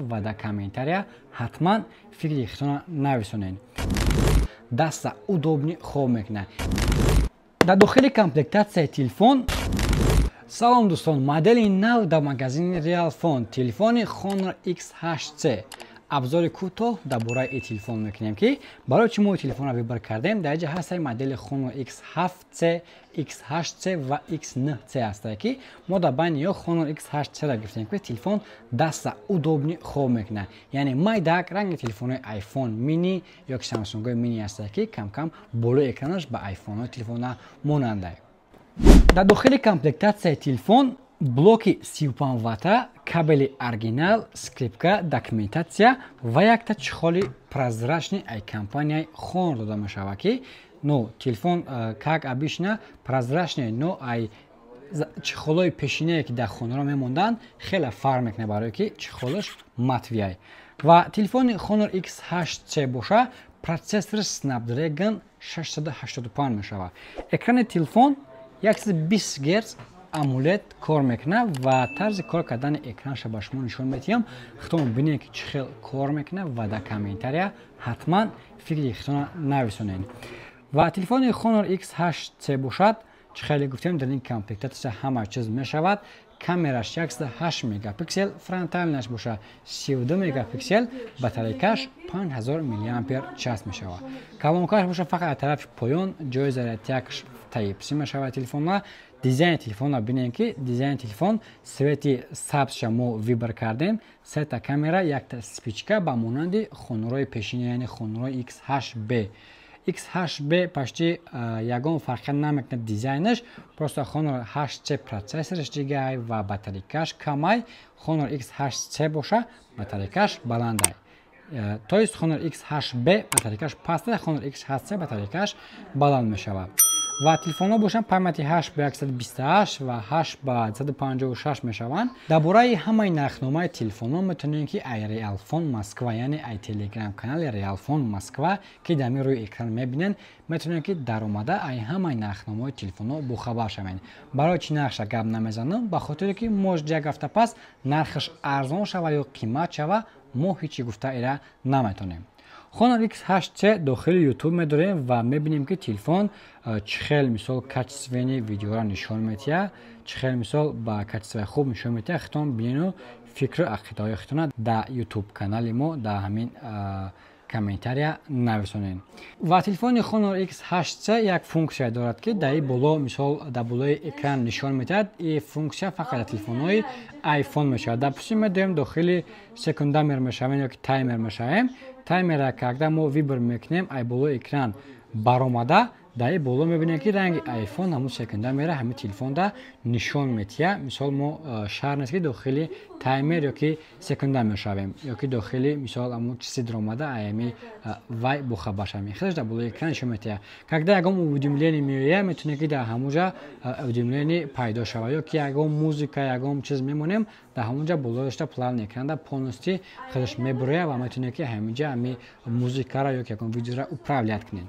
و در комментария ҳатман фикри худтона нависонед. Даста удобни хоб мекунад. Дар дохили комплектатсияи телефон салом дӯстон, модели нав дар магазини Realfone телефони Honor X8C. абзори кӯтоҳ дар бораи ин телефон мекунем ки барои чӣ мо телефонро вибр кардем. Дар инҷа ҳастаи модели Honor X7C, X8C ва X9C ҳастае ки мо дар байни ё Honor X8C гирифтем ки телефон даста удобни хоб мекунад. Яъне майдак ранги телефонои iPhone mini ё ки Samsung-ои mini ҳастае ки кам-кам болои экранаш ба iPhone-ои телефона монандае. дар дохили комплектатсияи телефон блоки 35 ватта, кабели оригинал, скрипка, документация ва якта чихоли прозрачни ай компанияи Honor дода мешавад ки телефон как обычно прозрачне, но ай чихолои пешинае ки дар хонаро мемонданд хеле фарқ мекунад барое ки чихолаш матвиай. Ва телефони Honor X8C боша процессори Snapdragon 685 мешавад. Экрани телефон 120 Гц AMOLED кор мекунад ва тарзи кор кардани экранша ба шумо нишон медиҳам. худтон бинед ки чӣ хел кор мекунад ва дар комментария ҳатман фикри худтона нависонед. ва телефони Honor X8C бошад, чӣ хеле гуфтем дар ин комплектатсия ҳама чиз мешавад. камераш 108 мегапиксел, фронталинаш боша 32 мегапиксел, батарейкаш 5000 мАч мешавад. калонкаш боша фақат аз тарафи поён ҷои зарядиякаш Type-C мешавад телефонна. дизайни телефонро бинем ки дизайни телефон свети сабзша мо вибр кардем. сета камера, якта спичка ба монанди хонорои пешина, яъне хонорои X8B. X8B почти ягон фарқи намекунад дизайнаш. Просто Honor 8C процессориш дигай ва батарейкаш камай. Honor X8C боша батарейкаш баландай. То есть Honor X8B батарейкаш пастай, Honor X8C батарейкаш баланд мешавад. ва телефонҳо бошанд памяти 8/128 ва 8/256 мешаванд. дар бораи ҳамаи нархномаи телефонҳо метавонем ки ай Realfone Москва, яъне ай телеграм канали Realfone Москва ки дар ми рӯи экран мебинен, метавонем ки даромада ай ҳамаи нархномаи телефонҳо бохабар шавем. барои чӣ нархша гап намезанам? ба хотире ки может як ҳафта пас нархаш арзон шава ё қимат шава, мо ҳичи гуфта ира наметавонем. Honor X8C дохили YouTube медорем ва мебинем ки телефон чӣ хел мисол качествени видеоро нишон медиҳад, чӣ хел мисол ба качестваи хуб нишон медиҳад. худтон бинену фикру ақидаҳои худтона дар YouTube канали мо дар ҳамин комментария нависонед. ва телефони Honor X8C як функсия дорад ки дар боло мисол дар болои экран нишон медиҳад. ин функсия фақат дар телефонҳои iPhone мешавад. допустим медоем дохили секундомер мешавем ё ки таймер мешавем. таймера когда мо вибр мекунем ай болои экран баромада, дар ин боло мебинем ки ранги iPhone ҳамун секундомера ҳамин телефонда нишон метиҳад. мисол мо шарт нест ки дохили таймер ё ки секундомер шавем ё ки дохили мисол ҳамун чизи дромада аями вай бохабар шавем. хелаш дар болои экран нишон метиҳад. когда ягон уведомление меояд, метавонем ки дар ҳамунҷа уведомление пайдо шавад ё ки ягон музыка, ягон чиз мемонем, дар ҳамунҷа болоишта плавни экрана полностью хелаш мебурояд ва метавонем ки ҳаминҷа ҳамин музикаро ё ки ягон видеоро управлят кунем.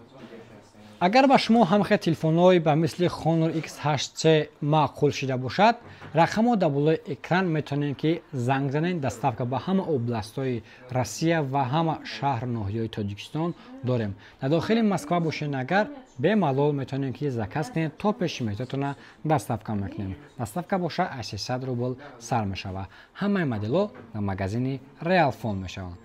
агар ба шумо ҳамхел телефонҳои ба мисли Honor X8C маъқул шуда бошад, рақамҳо дар болои экран метавонем ки занг занем. доставка ба ҳама областҳои Россия ва ҳама шаҳру ноҳияҳои Тоҷикистон дорем. дар дохили Москва бошед агар бемалол метавонем ки заказ кунем, то пеши метротона доставка мекунем. доставка боша 800 рубл сар мешавад. ҳамаи моделҳо дар магазини Realfone мешаванд.